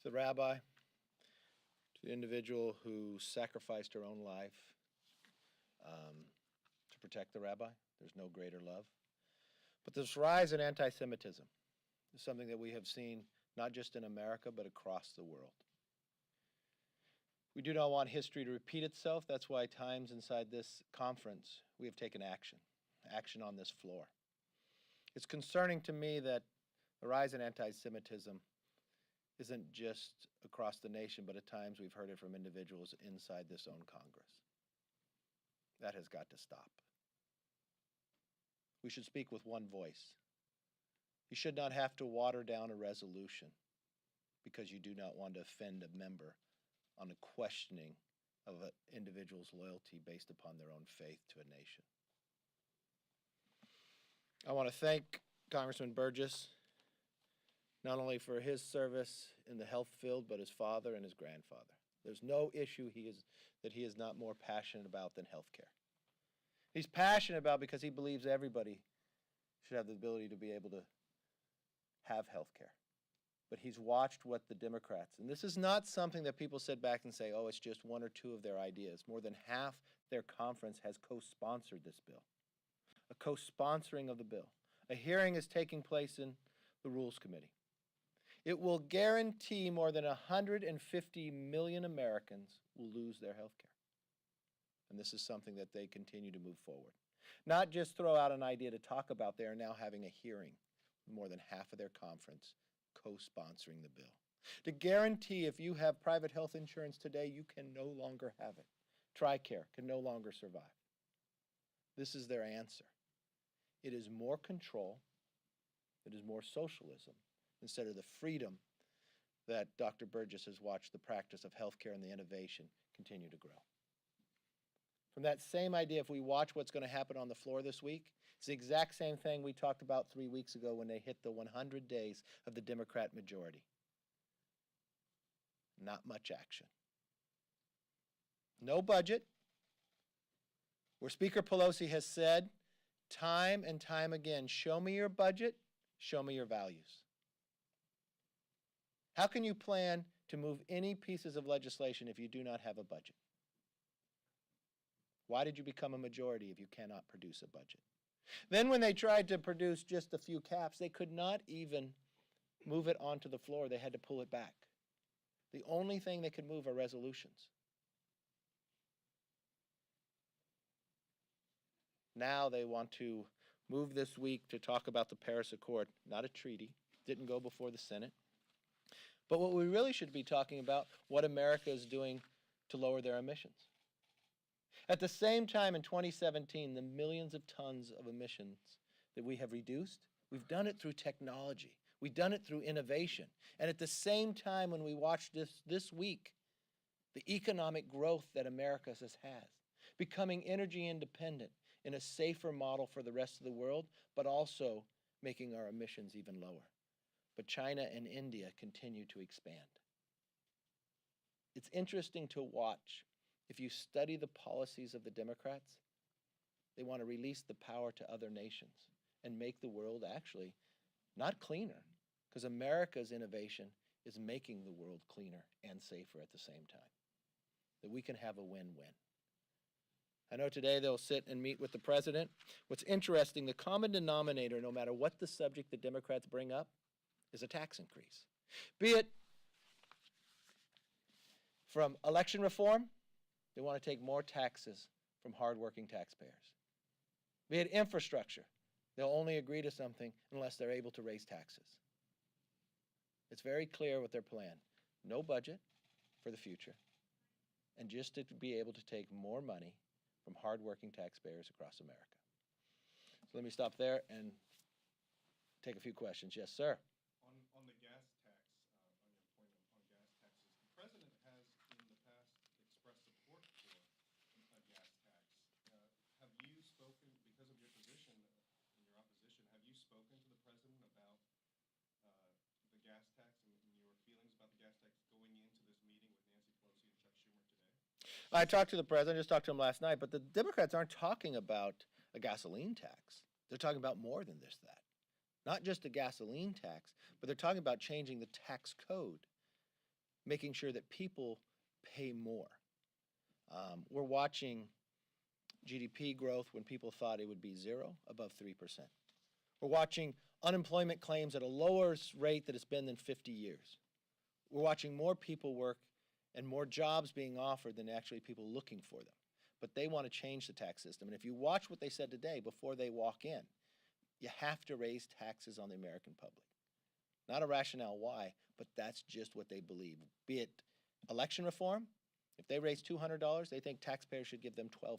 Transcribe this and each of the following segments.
To the rabbi, to the individual who sacrificed her own life to protect the rabbi, there's no greater love. But this rise in anti-Semitism is something that we have seen not just in America, but across the world. We do not want history to repeat itself. That's why times inside this conference, we have taken action on this floor. It's concerning to me that the rise in anti-Semitism isn't just across the nation, but at times we've heard it from individuals inside this own Congress. That has got to stop. We should speak with one voice. You should not have to water down a resolution because you do not want to offend a member on a questioning of an individual's loyalty based upon their own faith to a nation. I want to thank Congressman Burgess not only for his service in the health field, but his father and his grandfather. There's no issue that he is not more passionate about than health care. He's passionate about because he believes everybody should have the ability to be able to have health care. But he's watched what the Democrats, and this is not something that people sit back and say, oh, it's just one or two of their ideas. More than half their conference has co-sponsored this bill. A co-sponsoring of the bill. A hearing is taking place in the Rules Committee. It will guarantee more than 150 million Americans will lose their health care. And this is something that they continue to move forward. Not just throw out an idea to talk about, they are now having a hearing. More than half of their conference co-sponsoring the bill. To guarantee if you have private health insurance today, you can no longer have it. TRICARE can no longer survive. This is their answer. It is more control. It is more socialism instead of the freedom that Dr. Burgess has watched the practice of healthcare and the innovation continue to grow. From that same idea, if we watch what's going to happen on the floor this week, it's the exact same thing we talked about 3 weeks ago when they hit the 100 days of the Democrat majority. Not much action. No budget, where Speaker Pelosi has said time and time again, show me your budget, show me your values. How can you plan to move any pieces of legislation if you do not have a budget? Why did you become a majority if you cannot produce a budget? Then when they tried to produce just a few caps, they could not even move it onto the floor. They had to pull it back. The only thing they could move are resolutions. Now they want to move this week to talk about the Paris Accord, not a treaty. Didn't go before the Senate. But what we really should be talking about, what America is doing to lower their emissions. At the same time, in 2017, the millions of tons of emissions that we have reduced, we've done it through technology. We've done it through innovation. And at the same time, when we watch this week, the economic growth that America has, becoming energy independent in a safer model for the rest of the world, but also making our emissions even lower. But China and India continue to expand. It's interesting to watch. If you study the policies of the Democrats, they want to release the power to other nations and make the world actually not cleaner, because America's innovation is making the world cleaner and safer at the same time. That we can have a win-win. I know today they'll sit and meet with the president. What's interesting, the common denominator, no matter what the subject the Democrats bring up, is a tax increase. Be it from election reform, they want to take more taxes from hardworking taxpayers. Be it infrastructure, they'll only agree to something unless they're able to raise taxes. It's very clear what their plan. No budget for the future, and just to be able to take more money from hardworking taxpayers across America. So let me stop there and take a few questions. Yes, sir. On the gas tax, on your point on gas taxes, the president has in the past expressed support for a gas tax. Have you spoken, because of your position and your opposition, have you spoken to the president about the gas tax and your feelings about the gas tax going into this meeting with Nancy Pelosi and Chuck Schumer today? I talked to the president, just talked to him last night, but the Democrats aren't talking about a gasoline tax. They're talking about more than this, that. Not just a gasoline tax, but they're talking about changing the tax code making sure that people pay more. We're watching GDP growth when people thought it would be zero, above 3%. We're watching unemployment claims at a lower rate that it's been in 50 years. We're watching more people work and more jobs being offered than actually people looking for them. But they want to change the tax system. And if you watch what they said today before they walk in, you have to raise taxes on the American public. Not a rationale why, but that's just what they believe. Be it election reform, if they raise $200, they think taxpayers should give them $1,200.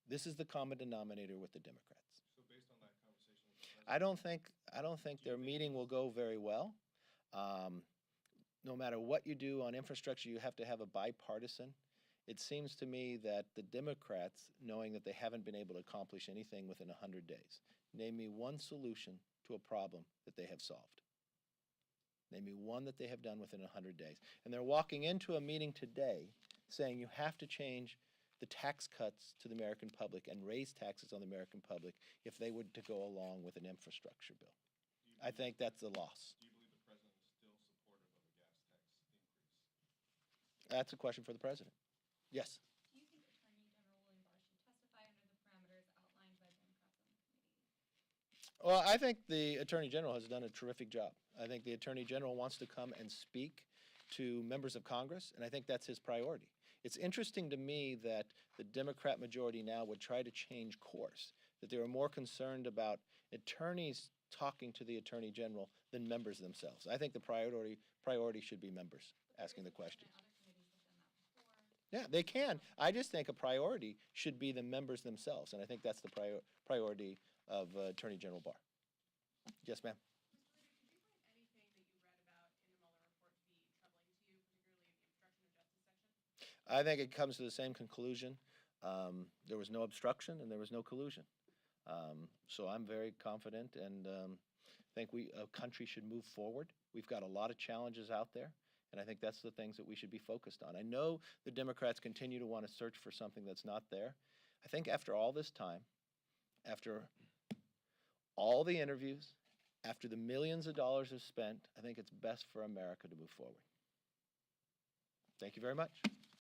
This is the common denominator with the Democrats. So based on that conversation with the president, I don't think their meeting will go very well. No matter what you do on infrastructure, you have to have a bipartisan. It seems to me that the Democrats, knowing that they haven't been able to accomplish anything within 100 days, name me one solution to a problem that they have solved. Name me one that they have done within 100 days. And they're walking into a meeting today saying you have to change the tax cuts to the American public and raise taxes on the American public if they were to go along with an infrastructure bill. I think that's a loss. do you believe the president is still supportive of a gas tax increase? That's a question for the president. Yes. Do you think Attorney General William Barr should testify under the parameters outlined by Democrats on the committee? Well, I think the Attorney General has done a terrific job. I think the Attorney General wants to come and speak to members of Congress, and I think that's his priority. It's interesting to me that the Democrat majority now would try to change course, that they were more concerned about attorneys talking to the Attorney General than members themselves. I think the priority should be members asking the questions. Other committees have done that before. Yeah, they can. I just think a priority should be the members themselves, and I think that's the priority of Attorney General Barr. Yes, ma'am. I think it comes to the same conclusion. There was no obstruction and there was no collusion. So I'm very confident and think a country should move forward. We've got a lot of challenges out there, and I think that's the things that we should be focused on. I know the Democrats continue to want to search for something that's not there. I think after all this time, after all the interviews, after the millions of dollars are spent, I think it's best for America to move forward. Thank you very much.